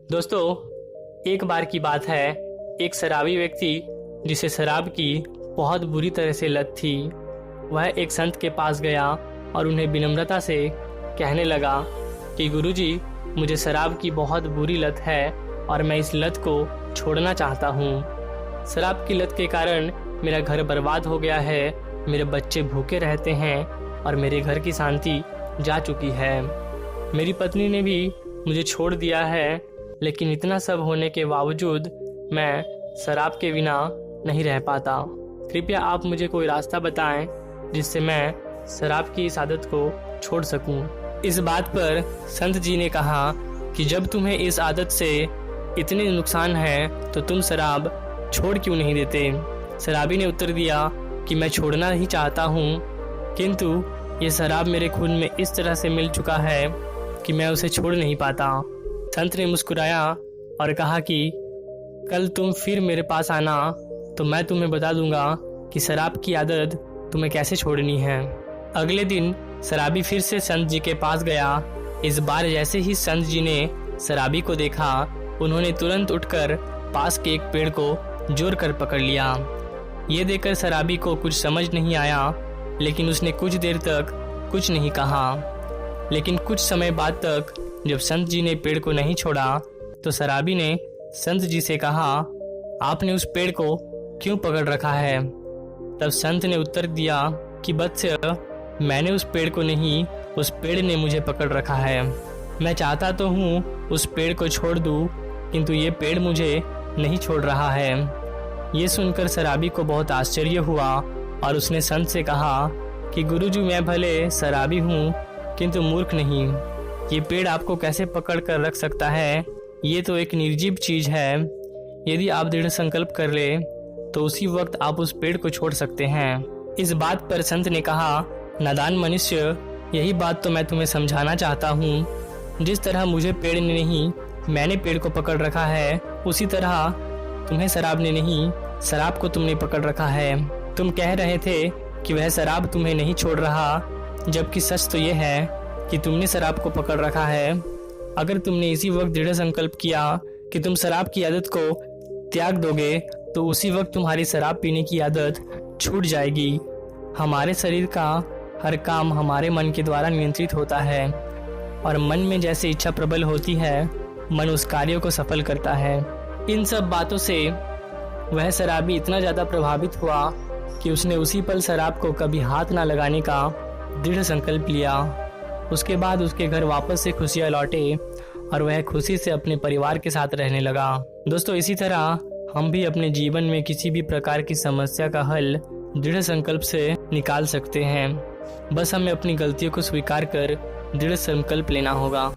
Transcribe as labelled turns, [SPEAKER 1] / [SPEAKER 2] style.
[SPEAKER 1] दोस्तों, एक बार की बात है। एक शराबी व्यक्ति जिसे शराब की बहुत बुरी तरह से लत थी, वह एक संत के पास गया और उन्हें विनम्रता से कहने लगा कि गुरुजी, मुझे शराब की बहुत बुरी लत है और मैं इस लत को छोड़ना चाहता हूँ। शराब की लत के कारण मेरा घर बर्बाद हो गया है, मेरे बच्चे भूखे रहते हैं और मेरे घर की शांति जा चुकी है। मेरी पत्नी ने भी मुझे छोड़ दिया है, लेकिन इतना सब होने के बावजूद मैं शराब के बिना नहीं रह पाता। कृपया आप मुझे कोई रास्ता बताएं जिससे मैं शराब की इस आदत को छोड़ सकूं। इस बात पर संत जी ने कहा कि जब तुम्हें इस आदत से इतने नुकसान है तो तुम शराब छोड़ क्यों नहीं देते। शराबी ने उत्तर दिया कि मैं छोड़ना ही चाहता हूँ, किंतु ये शराब मेरे खून में इस तरह से मिल चुका है कि मैं उसे छोड़ नहीं पाता। संत ने मुस्कुराया और कहा कि कल तुम फिर मेरे पास आना तो मैं तुम्हें बता दूंगा कि शराब की आदत तुम्हें कैसे छोड़नी है। अगले दिन शराबी फिर से संत जी के पास गया। इस बार जैसे ही संत जी ने शराबी को देखा, उन्होंने तुरंत उठकर पास के एक पेड़ को जोर कर पकड़ लिया। ये देखकर शराबी को कुछ समझ नहीं आया, लेकिन उसने कुछ देर तक कुछ नहीं कहा। लेकिन कुछ समय बाद तक जब संत जी ने पेड़ को नहीं छोड़ा तो शराबी ने संत जी से कहा, आपने उस पेड़ को क्यों पकड़ रखा है। तब संत ने उत्तर दिया कि वत्स्य, मैंने उस पेड़ को नहीं, उस पेड़ ने मुझे पकड़ रखा है। मैं चाहता तो हूँ उस पेड़ को छोड़ दूँ, किंतु ये पेड़ मुझे नहीं छोड़ रहा है। ये सुनकर शराबी को बहुत आश्चर्य हुआ और उसने संत से कहा कि गुरुजी, मैं भले शराबी हूँ किंतु मूर्ख नहीं। ये पेड़ आपको कैसे पकड़ कर रख सकता है। ये तो एक निर्जीव चीज है। यदि आप दृढ़ संकल्प कर ले तो उसी वक्त आप उस पेड़ को छोड़ सकते हैं। इस बात पर संत ने कहा, नादान मनुष्य, यही बात तो मैं तुम्हें समझाना चाहता हूँ। जिस तरह मुझे पेड़ ने नहीं, मैंने पेड़ को पकड़ रखा है, उसी तरह तुम्हें शराब ने नहीं, शराब को तुमने पकड़ रखा है। तुम कह रहे थे कि वह शराब तुम्हें नहीं छोड़ रहा, जबकि सच तो यह है कि तुमने शराब को पकड़ रखा है। अगर तुमने इसी वक्त दृढ़ संकल्प किया कि तुम शराब की आदत को त्याग दोगे तो उसी वक्त तुम्हारी शराब पीने की आदत छूट जाएगी। हमारे शरीर का हर काम हमारे मन के द्वारा नियंत्रित होता है और मन में जैसे इच्छा प्रबल होती है, मन उस कार्य को सफल करता है। इन सब बातों से वह शराबी इतना ज्यादा प्रभावित हुआ कि उसने उसी पल शराब को कभी हाथ ना लगाने का दृढ़ संकल्प लिया। उसके बाद उसके घर वापस से खुशियां लौटे और वह खुशी से अपने परिवार के साथ रहने लगा। दोस्तों, इसी तरह हम भी अपने जीवन में किसी भी प्रकार की समस्या का हल दृढ़ संकल्प से निकाल सकते हैं। बस हमें अपनी गलतियों को स्वीकार कर दृढ़ संकल्प लेना होगा।